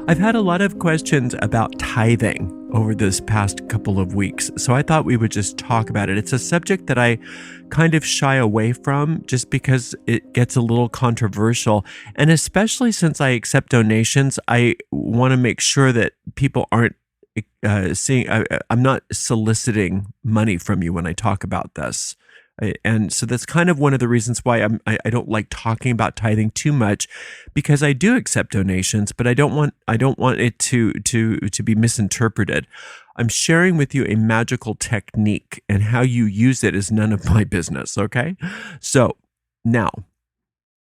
I've had a lot of questions about tithing over this past couple of weeks, so I thought we would just talk about it. It's a subject that I kind of shy away from just because it gets a little controversial. And especially since I accept donations, I want to make sure that people aren't I'm not soliciting money from you when I talk about this. And so that's kind of one of the reasons why I don't like talking about tithing too much, because I do accept donations, but I don't want it to be misinterpreted. I'm sharing with you a magical technique, and how you use it is none of my business, okay? So now,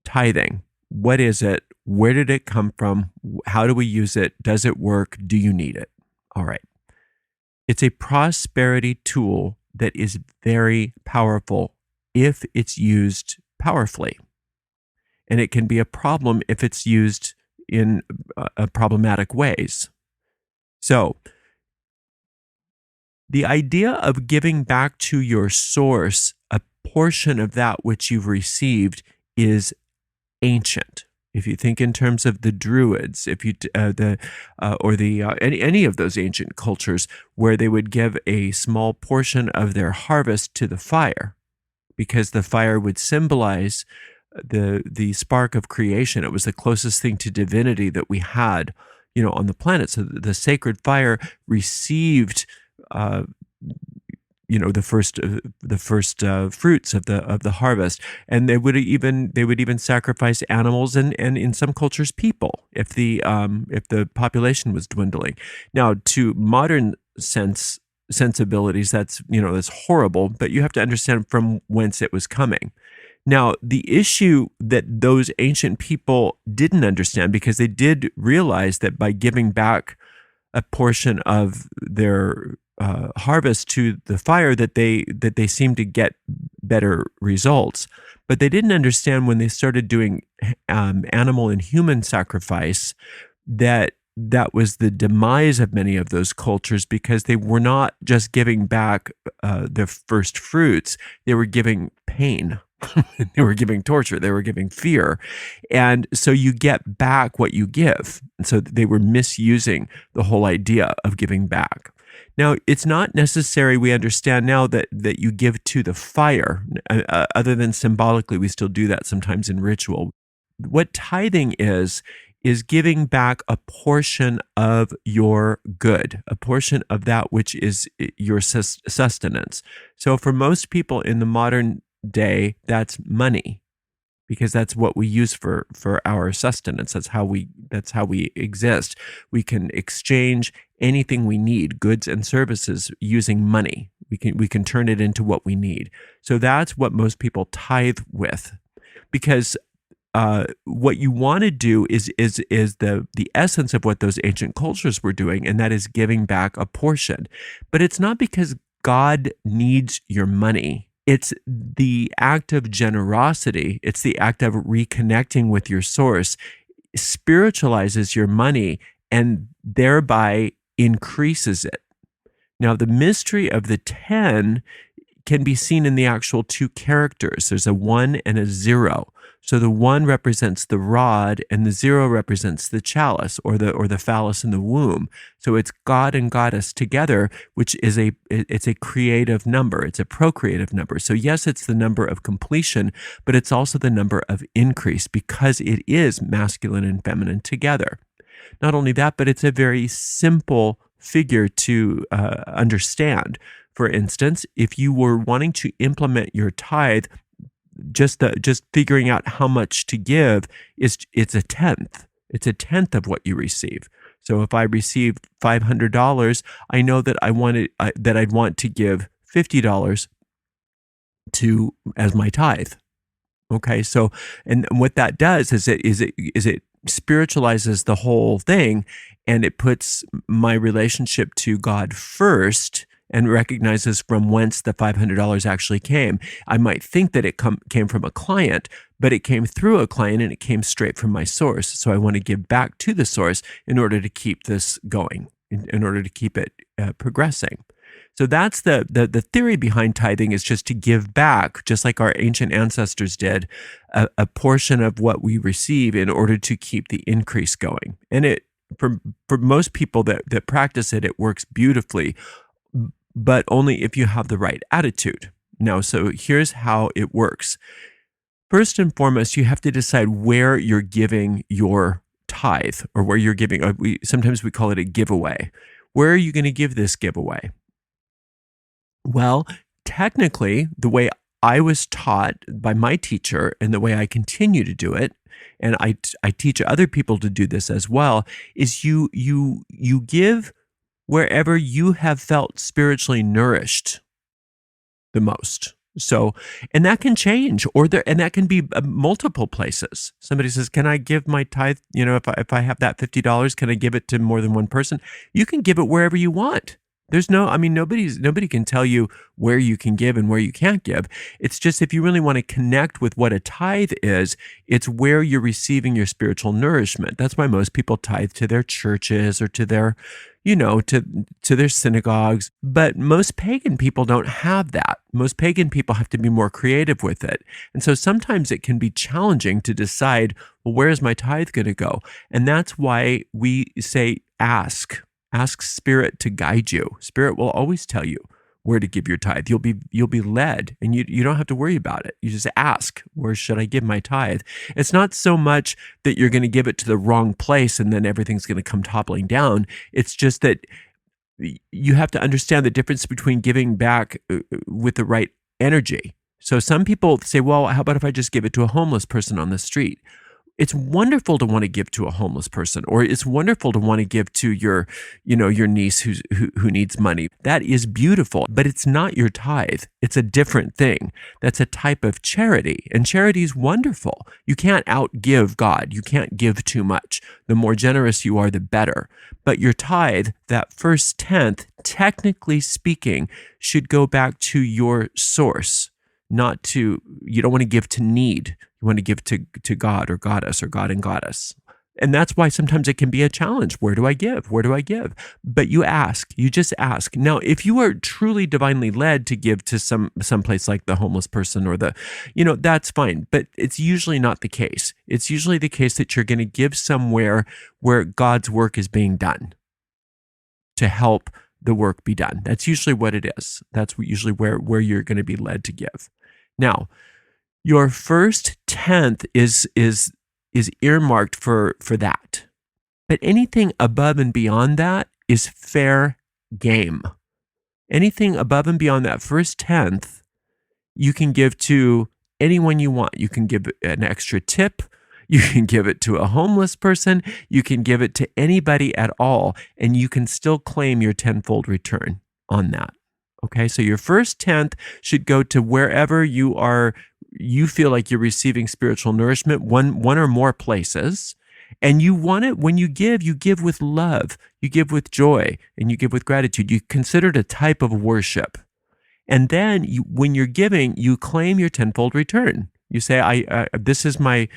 tithing. What is it? Where did it come from? How do we use it? Does it work? Do you need it? All right. It's a prosperity tool that is very powerful if it's used powerfully. And it can be a problem if it's used in problematic ways. So, the idea of giving back to your source a portion of that which you've received is ancient. If you think in terms of the Druids, if you any of those ancient cultures where they would give a small portion of their harvest to the fire, because the fire would symbolize the spark of creation. It was the closest thing to divinity that we had, on the planet. So the sacred fire received the first fruits of the harvest, and they would even sacrifice animals and in some cultures people if the population was dwindling. Now, to modern sensibilities, that's horrible, but you have to understand from whence it was coming. Now, the issue that those ancient people didn't understand, because they did realize that by giving back a portion of their harvest to the fire, that they seemed to get better results. But they didn't understand when they started doing animal and human sacrifice that was the demise of many of those cultures, because they were not just giving back their first fruits, they were giving pain. They were giving torture, they were giving fear. And so you get back what you give. And so they were misusing the whole idea of giving back. Now, it's not necessary, we understand now, that you give to the fire. Other than symbolically, we still do that sometimes in ritual. What tithing is giving back a portion of your good, a portion of that which is your sustenance. So for most people in the modern day, that's money, because that's what we use for our sustenance. That's how we exist. We can exchange anything we need, goods and services, using money. We can turn it into what we need. So that's what most people tithe with, because what you want to do is the essence of what those ancient cultures were doing, and that is giving back a portion. But it's not because God needs your money. It's the act of generosity. It's the act of reconnecting with your source, spiritualizes your money, and thereby increases it. Now, the mystery of the 10 can be seen in the actual two characters. There's a 1 and a 0. So the 1 represents the rod, and the 0 represents the chalice, or the phallus in the womb. So it's God and Goddess together, which is it's a creative number. It's a procreative number. So yes, it's the number of completion, but it's also the number of increase, because it is masculine and feminine together. Not only that, but it's a very simple figure to understand. For instance, if you were wanting to implement your tithe, just figuring out how much to give it's a tenth. It's a tenth of what you receive. So if I received $500, I know that I'd want to give $50 as my tithe. Okay, so and what that does is it spiritualizes the whole thing, and it puts my relationship to God first, and recognizes from whence the $500 actually came. I might think that it came from a client, but it came through a client, and it came straight from my source. So I want to give back to the source in order to keep this going, in order to keep it progressing. So that's the theory behind tithing, is just to give back, just like our ancient ancestors did, a portion of what we receive in order to keep the increase going. And For most people that practice it, it works beautifully, but only if you have the right attitude. Now, so here's how it works. First and foremost, you have to decide where you're giving your tithe, or where you're giving. Sometimes we call it a giveaway. Where are you going to give this giveaway? Well, technically, the way I was taught by my teacher and the way I continue to do it, and I teach other people to do this as well, is you give wherever you have felt spiritually nourished the most. So, and that can change, and that can be multiple places. Somebody says, "Can I give my tithe? If I have that $50, can I give it to more than one person?" You can give it wherever you want. Nobody can tell you where you can give and where you can't give. It's just, if you really want to connect with what a tithe is, it's where you're receiving your spiritual nourishment. That's why most people tithe to their churches or to their, to their synagogues. But most pagan people don't have that. Most pagan people have to be more creative with it. And so sometimes it can be challenging to decide, well, where is my tithe going to go? And that's why we say, ask. Ask Spirit to guide you. Spirit will always tell you where to give your tithe. You'll be led, and you don't have to worry about it. You just ask, where should I give my tithe? It's not so much that you're going to give it to the wrong place and then everything's going to come toppling down. It's just that you have to understand the difference between giving back with the right energy. So some people say, well, how about if I just give it to a homeless person on the street? It's wonderful to want to give to a homeless person, or it's wonderful to want to give to your niece who needs money. That is beautiful, but it's not your tithe. It's a different thing. That's a type of charity, and charity is wonderful. You can't outgive God. You can't give too much. The more generous you are, the better. But your tithe, that first tenth, technically speaking, should go back to your source. You don't want to give to need. You want to give to God or Goddess or God and Goddess. And that's why sometimes it can be a challenge. Where do I give? Where do I give? But you just ask. Now, if you are truly divinely led to give to some place like the homeless person or that's fine. But it's usually not the case. It's usually the case that you're going to give somewhere where God's work is being done to help the work be done. That's usually what it is. That's usually where you're going to be led to give. Now, your first tenth is earmarked for that. But anything above and beyond that is fair game. Anything above and beyond that first tenth, you can give to anyone you want. You can give an extra tip. You can give it to a homeless person. You can give it to anybody at all, and you can still claim your tenfold return on that. Okay, so your first tenth should go to wherever you feel like you're receiving spiritual nourishment, one or more places. And you want it, when you give with love, you give with joy, and you give with gratitude. You consider it a type of worship. And then when you're giving, you claim your tenfold return. You say, this is my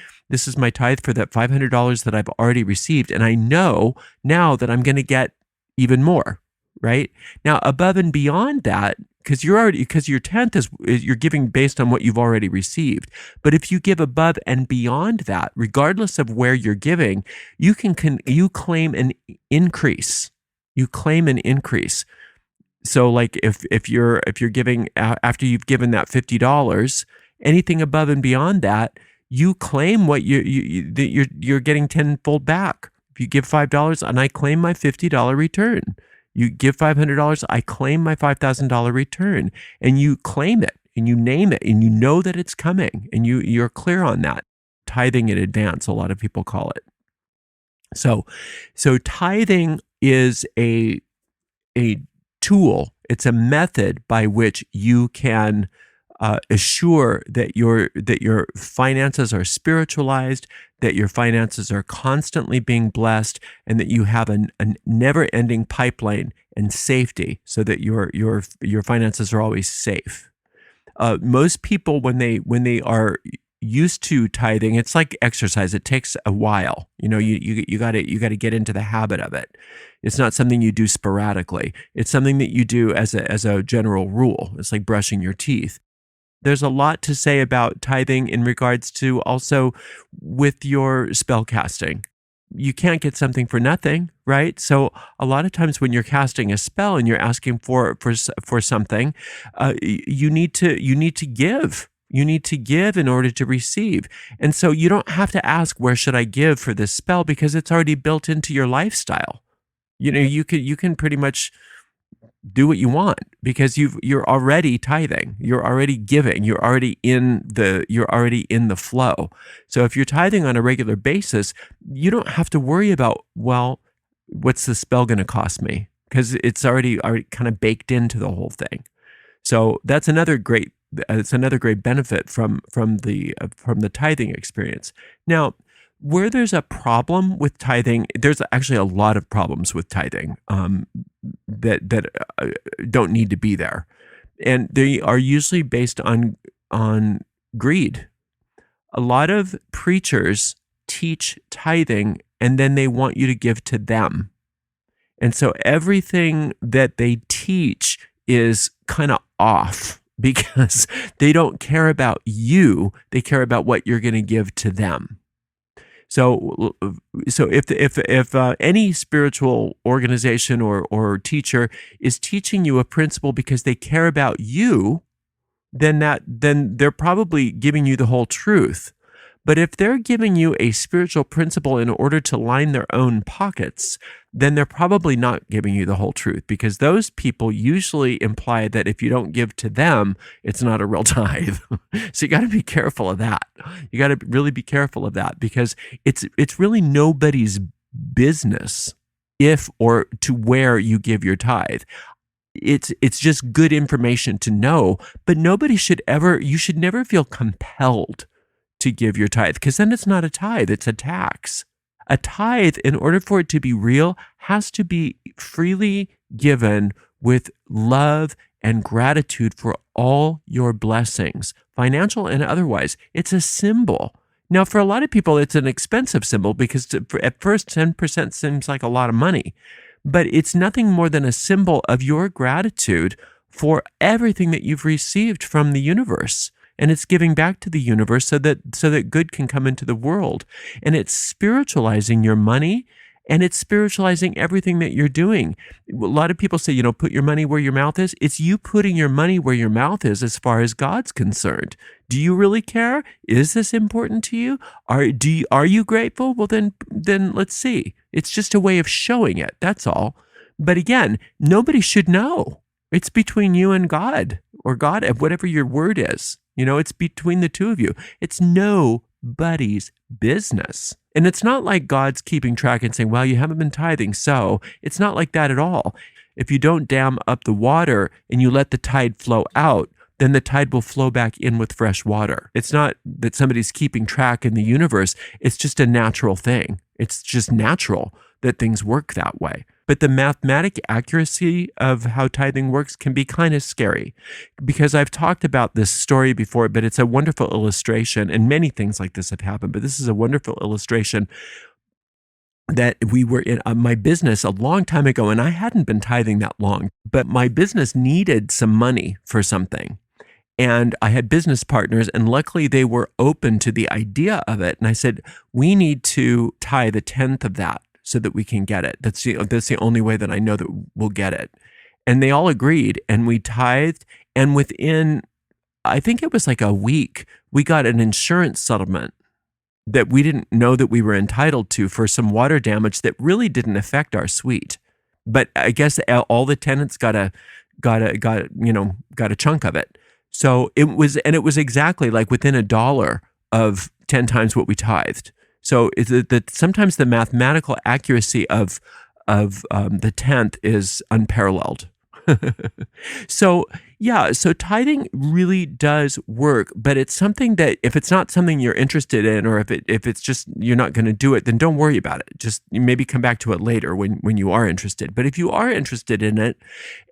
tithe for that $500 that I've already received, and I know now that I'm going to get even more. Right? Now, above and beyond that, because your tenth is you're giving based on what you've already received. But if you give above and beyond that, regardless of where you're giving, you claim an increase. You claim an increase. So, like if you're giving after you've given that $50, anything above and beyond that, you claim what you're getting tenfold back. If you give $5, and I claim my $50 return. You give $500, I claim my $5,000 return, and you claim it, and you name it, and you know that it's coming, and you're clear on that. Tithing in advance, a lot of people call it. So tithing is a tool. It's a method by which you can assure that your finances are spiritualized, that your finances are constantly being blessed, and that you have a never-ending pipeline and safety, so that your finances are always safe. Most people, when they are used to tithing, it's like exercise. It takes a while. You got to get into the habit of it. It's not something you do sporadically. It's something that you do as a general rule. It's like brushing your teeth. There's a lot to say about tithing in regards to also with your spell casting. you can't get something for nothing, right? So a lot of times when you're casting a spell and you're asking for something, you need to give. You need to give in order to receive. And so you don't have to ask, where should I give for this spell? Because it's already built into your lifestyle. You can pretty much do what you want because you're already tithing, you're already giving, you're already in the flow. So if you're tithing on a regular basis, you don't have to worry about, well, what's the spell going to cost me? Because it's already kind of baked into the whole thing. So that's another great benefit from the tithing experience. Now, where there's a problem with tithing, there's actually a lot of problems with tithing that don't need to be there, and they are usually based on greed. A lot of preachers teach tithing, and then they want you to give to them, and so everything that they teach is kind of off because they don't care about you; they care about what you're going to give to them. So if any spiritual organization or teacher is teaching you a principle because they care about you, then they're probably giving you the whole truth. But if they're giving you a spiritual principle in order to line their own pockets, then they're probably not giving you the whole truth, because those people usually imply that if you don't give to them, it's not a real tithe. So you got to be careful of that. You got to really be careful of that, because it's really nobody's business if or to where you give your tithe. It's just good information to know, but you should never feel compelled to give your tithe, because then it's not a tithe, it's a tax. A tithe, in order for it to be real, has to be freely given with love and gratitude for all your blessings, financial and otherwise. It's a symbol. Now, for a lot of people, it's an expensive symbol because at first 10% seems like a lot of money, but it's nothing more than a symbol of your gratitude for everything that you've received from the universe. And it's giving back to the universe so that good can come into the world. And it's spiritualizing your money, and it's spiritualizing everything that you're doing. A lot of people say, put your money where your mouth is. It's you putting your money where your mouth is as far as God's concerned. Do you really care? Is this important to you? Are you grateful? Well, then let's see. It's just a way of showing it. That's all. But again, nobody should know. It's between you and God, or God, whatever your word is. It's between the two of you. It's nobody's business. And it's not like God's keeping track and saying, well, you haven't been tithing, so it's not like that at all. If you don't dam up the water and you let the tide flow out, then the tide will flow back in with fresh water. It's not that somebody's keeping track in the universe. It's just a natural thing. It's just natural that things work that way. But the mathematic accuracy of how tithing works can be kind of scary, because I've talked about this story before, but it's a wonderful illustration, and many things like this have happened, but this is a wonderful illustration that we were in my business a long time ago, and I hadn't been tithing that long, but my business needed some money for something. And I had business partners, and luckily they were open to the idea of it. And I said, we need to tithe a tenth of that so that we can get it. That's the only way that I know that we'll get it. And they all agreed, and we tithed. And within, I think it was like a week, we got an insurance settlement that we didn't know that we were entitled to for some water damage that really didn't affect our suite. But I guess all the tenants got a chunk of it. So it was exactly like within $1 of 10 times what we tithed. So sometimes the mathematical accuracy of the tenth is unparalleled. So tithing really does work, but it's something that if it's not something you're interested in, or if it's just you're not going to do it, then don't worry about it. Just maybe come back to it later when you are interested. But if you are interested in it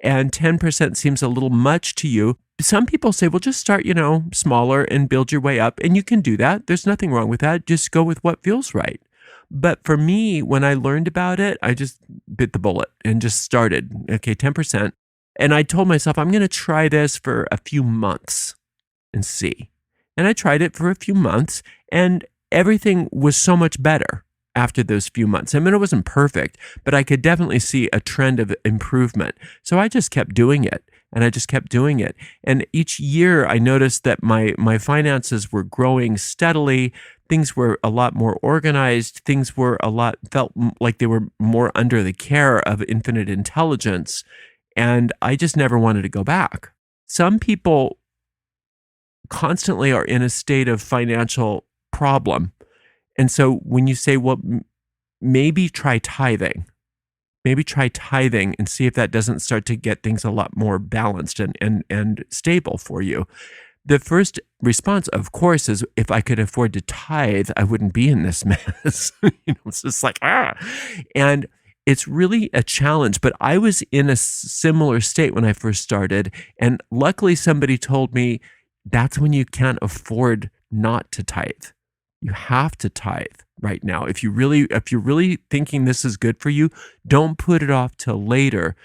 and 10% seems a little much to you, some people say, well, just start, smaller and build your way up. And you can do that. There's nothing wrong with that. Just go with what feels right. But for me, when I learned about it, I just bit the bullet and just started. Okay, 10%. And I told myself, I'm going to try this for a few months and see. And I tried it for a few months, and everything was so much better. after those few months. I mean, it wasn't perfect, but I could definitely see a trend of improvement. So I just kept doing it, and I just kept doing it. And each year I noticed that my finances were growing steadily. Things were a lot more organized. Things were felt like they were more under the care of infinite intelligence. And I just never wanted to go back. Some people constantly are in a state of financial problem. And so when you say, well, maybe try tithing, and see if that doesn't start to get things a lot more balanced and stable for you. The first response, of course, is if I could afford to tithe, I wouldn't be in this mess. It's just like, And it's really a challenge, but I was in a similar state when I first started. And luckily somebody told me that's when you can't afford not to tithe. You have to tithe right now. If you're really thinking this is good for you, don't put it off till later.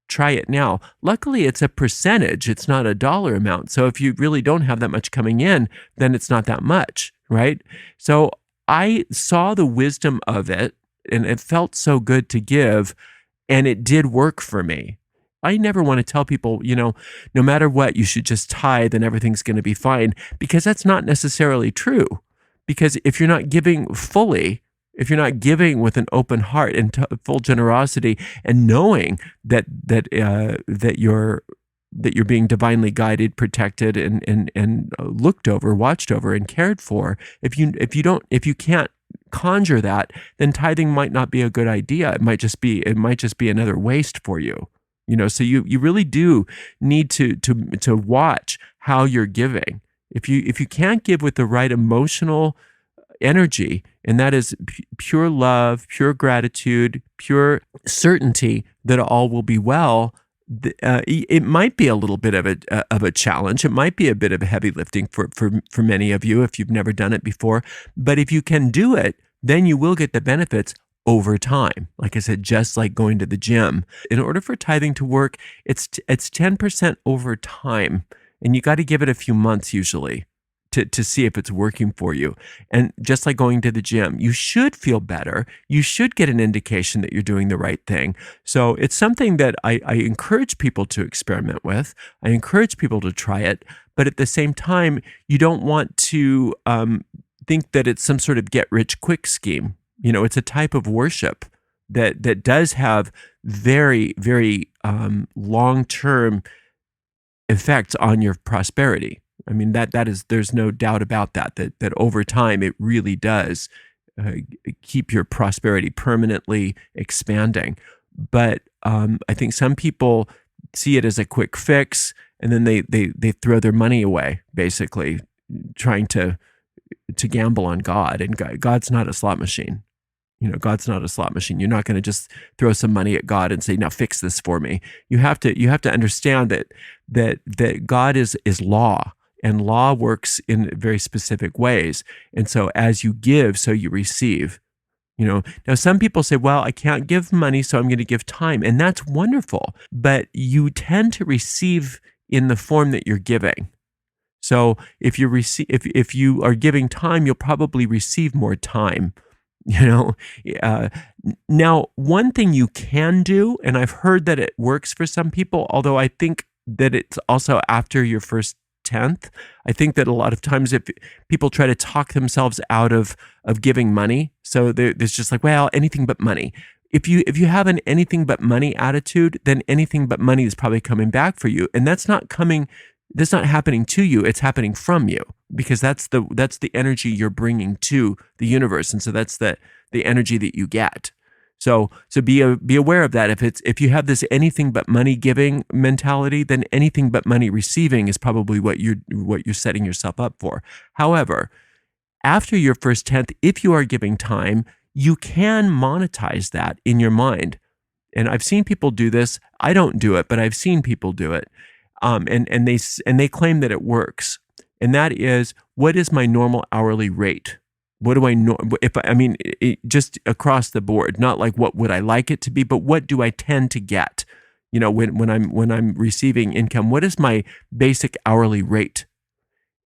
Try it now. Luckily, it's a percentage. It's not a dollar amount. So if you really don't have that much coming in, then it's not that much, right? So I saw the wisdom of it, and it felt so good to give, and it did work for me. I never want to tell people, no matter what, you should just tithe and everything's going to be fine, because that's not necessarily true. Because if you're not giving fully, if you're not giving with an open heart and full generosity, and knowing that you're being divinely guided, protected, and looked over, watched over, and cared for, if you can't conjure that, then tithing might not be a good idea. It might just be another waste for you. So you really do need to watch how you're giving. If you can't give with the right emotional energy, and that is pure love, pure gratitude, pure certainty that all will be well, it might be a little bit of a challenge. It might be a bit of a heavy lifting for many of you if you've never done it before. But if you can do it, then you will get the benefits over time. Like I said, just like going to the gym. In order for tithing to work, it's 10% over time. And you got to give it a few months usually to see if it's working for you. And just like going to the gym, you should feel better. You should get an indication that you're doing the right thing. So it's something that I encourage people to experiment with. I encourage people to try it. But at the same time, you don't want to think that it's some sort of get-rich-quick scheme. It's a type of worship that does have very, very long-term effects on your prosperity. I mean, there's no doubt about that over time, it really does keep your prosperity permanently expanding. But I think some people see it as a quick fix, and then they throw their money away, basically trying to gamble on God. And God's not a slot machine. God's not a slot machine. You're not going to just throw some money at God and say, "Now fix this for me." You have to understand that God is law, and law works in very specific ways. And so as you give, so you receive. Now some people say, "Well, I can't give money, so I'm going to give time," and that's wonderful. But you tend to receive in the form that you're giving. So if you are giving time, you'll probably receive more time. Now, one thing you can do, and I've heard that it works for some people, although I think that it's also after your first 10th. I think that a lot of times if people try to talk themselves out of giving money, so there's just like, well, anything but money. If you have an anything but money attitude, then anything but money is probably coming back for you, and that's not happening to you, it's happening from you, because that's the energy you're bringing to the universe, and so that's the energy that you get. So be aware of that. If you have this anything but money giving mentality, then anything but money receiving is probably what you're setting yourself up for. However, after your first 10th, if you are giving time, you can monetize that in your mind. And I've seen people do this. I don't do it, but I've seen people do it. And they claim that it works. And that is, what is my normal hourly rate? What do I know? Just across the board, not like what would I like it to be, but what do I tend to get? When I'm receiving income, what is my basic hourly rate?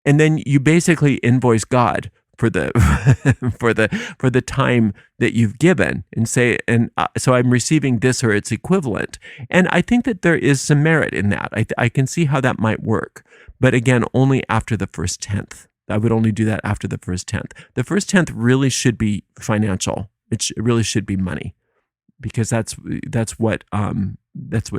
And then you basically invoice God for the for the time that you've given, and say, and so I'm receiving this or its equivalent. And I think that there is some merit in that. I can see how that might work, but again, only after the first tenth. I would only do that after the first tenth. The first tenth really should be financial. It really should be money, because that's what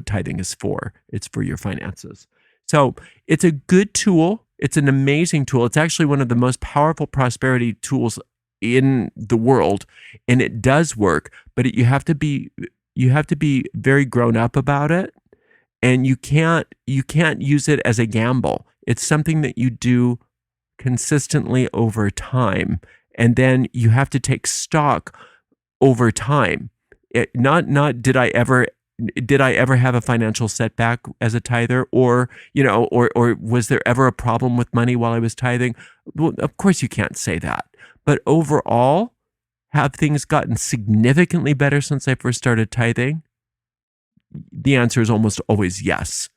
tithing is for. It's for your finances. So it's a good tool. It's an amazing tool. It's actually one of the most powerful prosperity tools in the world, and it does work. But you have to be very grown up about it, and you can't use it as a gamble. It's something that you do consistently over time, and then you have to take stock over time. Not did I ever have a financial setback as a tither, or or was there ever a problem with money while I was tithing? Well, of course you can't say that. But overall, have things gotten significantly better since I first started tithing? The answer is almost always yes.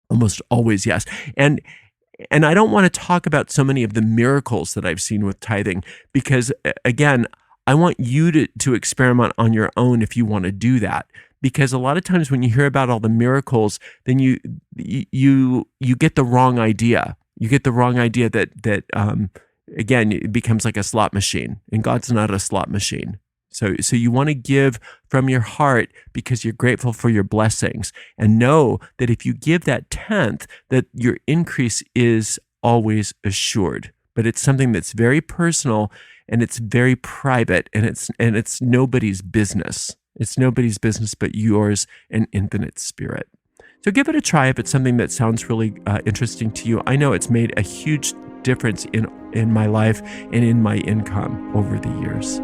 Almost always yes. And I don't want to talk about so many of the miracles that I've seen with tithing, because again, I want you to experiment on your own if you want to do that. Because a lot of times when you hear about all the miracles, then you get the wrong idea. You get the wrong idea that again, it becomes like a slot machine, and God's not a slot machine. So you want to give from your heart because you're grateful for your blessings, and know that if you give that tenth, that your increase is always assured. But it's something that's very personal, and it's very private, and it's nobody's business. It's nobody's business but yours and infinite spirit. So give it a try if it's something that sounds really interesting to you. I know it's made a huge difference in my life and in my income over the years.